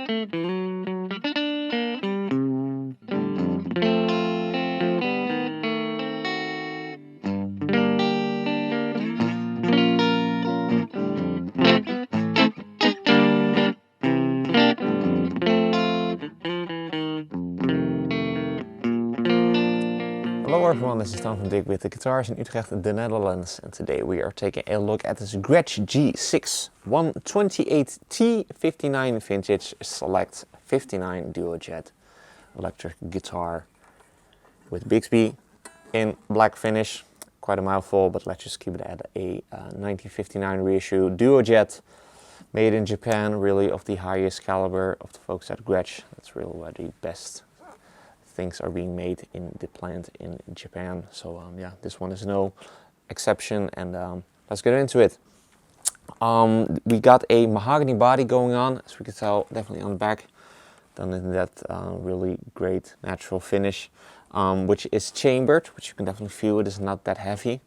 Hello everyone, this is Tom from Dirk Witte Guitars in Utrecht, the Netherlands, and today we are taking a look at this Gretsch G6128T-59 Vintage Select 59 Duo Jet electric guitar with Bixby in black finish. Quite a mouthful, but let's just keep it at a 1959 reissue Duo Jet, made in Japan, really of the highest caliber of the folks at Gretsch. That's really where the best things are being made in the plant in Japan. So yeah, this one is no exception, and let's get into it. We got a mahogany body going on, as we can tell, definitely on the back, done in that really great natural finish, which is chambered, which you can definitely feel. It is not that heavy.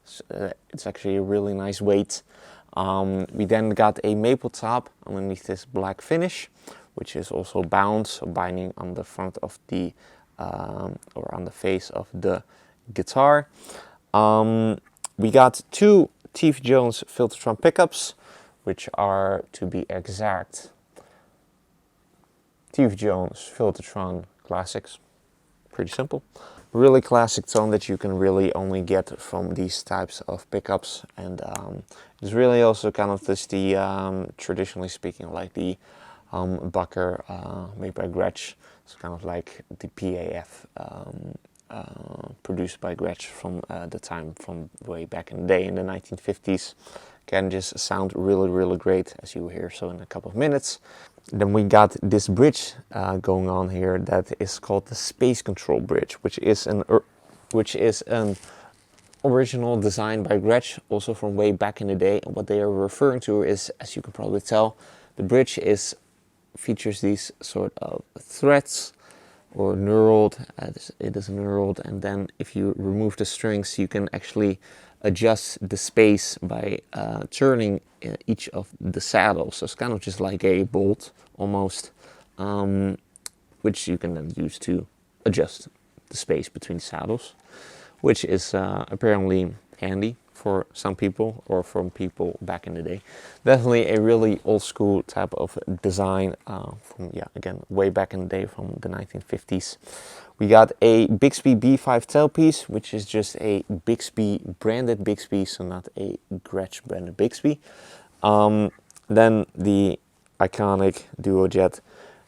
It's actually a really nice weight. We then got a maple top underneath this black finish, which is also bound, so binding on the front of the or on the face of the guitar. We got two T.V. Jones Filtertron pickups, which are, to be exact, T.V. Jones Filtertron Classics. Pretty simple. Really classic tone that you can really only get from these types of pickups, and it's really also kind of this the traditionally speaking, like the Bucker made by Gretsch. It's kind of like the PAF produced by Gretsch from the time from way back in the day in the 1950s. Can just sound really, really great, as you will hear so in a couple of minutes. Then we got this bridge going on here that is called the Space Control Bridge, which is an original design by Gretsch, also from way back in the day. And what they are referring to is, as you can probably tell, the bridge features these sort of threads, or knurled. It is knurled, and then if you remove the strings, you can actually adjust the space by turning each of the saddles. So it's kind of just like a bolt almost, which you can then use to adjust the space between saddles, which is apparently handy for some people, or from people back in the day. Definitely a really old school type of design from, yeah, again, way back in the day from the 1950s. We got a Bixby B5 tailpiece, which is just a Bixby branded Bixby, so not a Gretsch branded Bixby. Then the iconic Duo Jet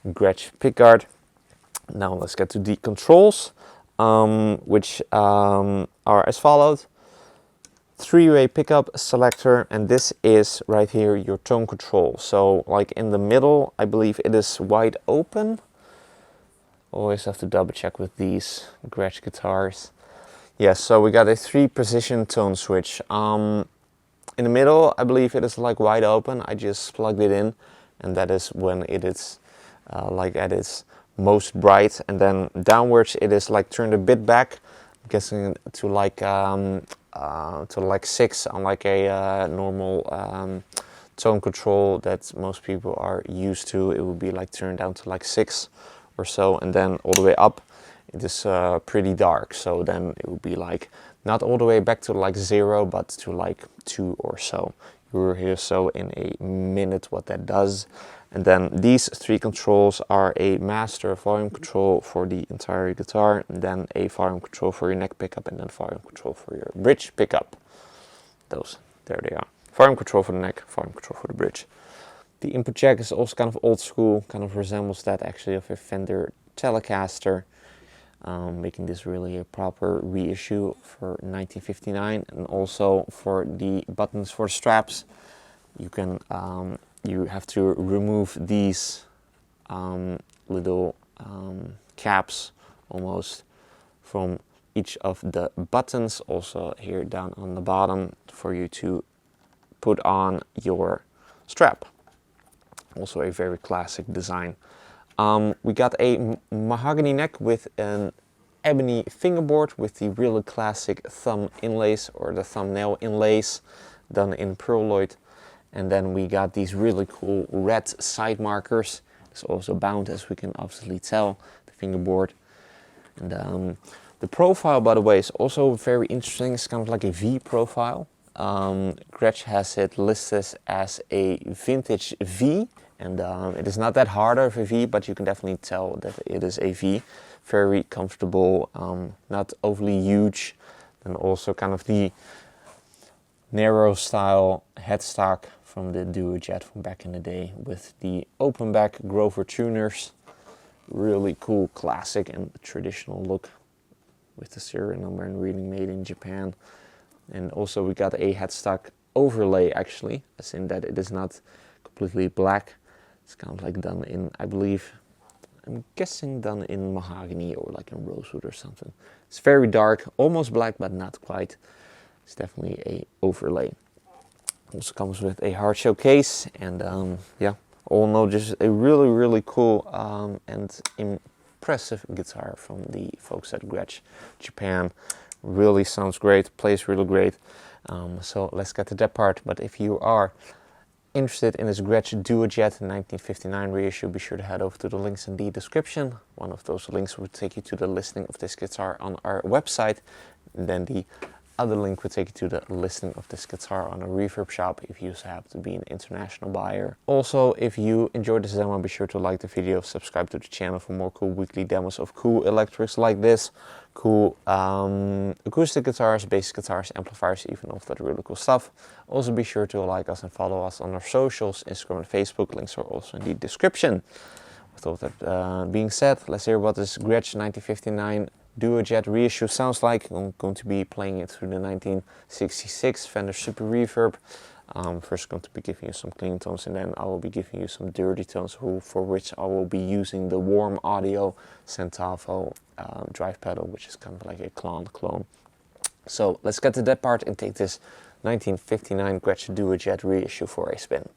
Gretsch pickguard. Now let's get to the controls, which are as follows. 3-way pickup selector, and this is right here your tone control. So like in the middle, I believe it is wide open. Always have to double check with these Gretsch guitars. Yes, so we got a 3-position tone switch. In the middle, I believe it is like wide open. I just plugged it in, and that is when it is like at its most bright. And then downwards, it is like turned a bit back, I'm guessing to like 6 on like a normal tone control that most people are used to. It would be like turned down to like 6 or so, and then all the way up it is pretty dark, so then it would be like not all the way back to like 0, but to like 2 or so. You will hear so in a minute what that does. And then these 3 controls are a master volume control for the entire guitar, and then a volume control for your neck pickup, and then volume control for your bridge pickup. There they are. Volume control for the neck, volume control for the bridge. The input jack is also kind of old school, kind of resembles that actually of a Fender Telecaster, making this really a proper reissue for 1959. And also for the buttons for straps, you can you have to remove these little caps almost from each of the buttons, also here down on the bottom, for you to put on your strap. Also a very classic design. We got a mahogany neck with an ebony fingerboard with the really classic thumb inlays, or the thumbnail inlays, done in pearloid. And then we got these really cool red side markers It's also bound, as we can obviously tell, the fingerboard. And the profile, by the way, is also very interesting. It's kind of like a V profile. Gretsch has it listed as a vintage V, and it is not that harder of a V, but you can definitely tell that it is a V. Very comfortable, not overly huge, and also kind of the narrow style headstock from the Duojet from back in the day with the open back Grover tuners. Really cool, classic and traditional look with the serial number and reading made in Japan. And also we got a headstock overlay, actually, as in that it is not completely black. It's kind of like done in, I believe, I'm guessing done in mahogany or like in rosewood or something. It's very dark, almost black, but not quite. It's definitely a overlay. Also comes with a hard shell case, and yeah, all in all, just a really cool and impressive guitar from the folks at Gretsch Japan. Really sounds great, plays really great. So let's get to that part. But if you are interested in this Gretsch Duojet 1959 reissue, be sure to head over to the links in the description. One of those links will take you to the listing of this guitar on our website. And then the other link will take you to the listing of this guitar on a reverb shop if you happen to be an international buyer. Also, if you enjoyed this demo, be sure to like the video, subscribe to the channel for more cool weekly demos of cool electrics like this. Cool acoustic guitars, bass guitars, amplifiers, even all of that really cool stuff. Also be sure to like us and follow us on our socials, Instagram and Facebook. Links are also in the description. With all that being said, let's hear what this Gretsch 1959 Duojet reissue sounds like. I'm going to be playing it through the 1966 Fender Super Reverb. First going to be giving you some clean tones, and then I will be giving you some dirty tones for which I will be using the Warm Audio Centavo drive pedal, which is kind of like a clone. So let's get to that part and take this 1959 Gretsch Duojet reissue for a spin.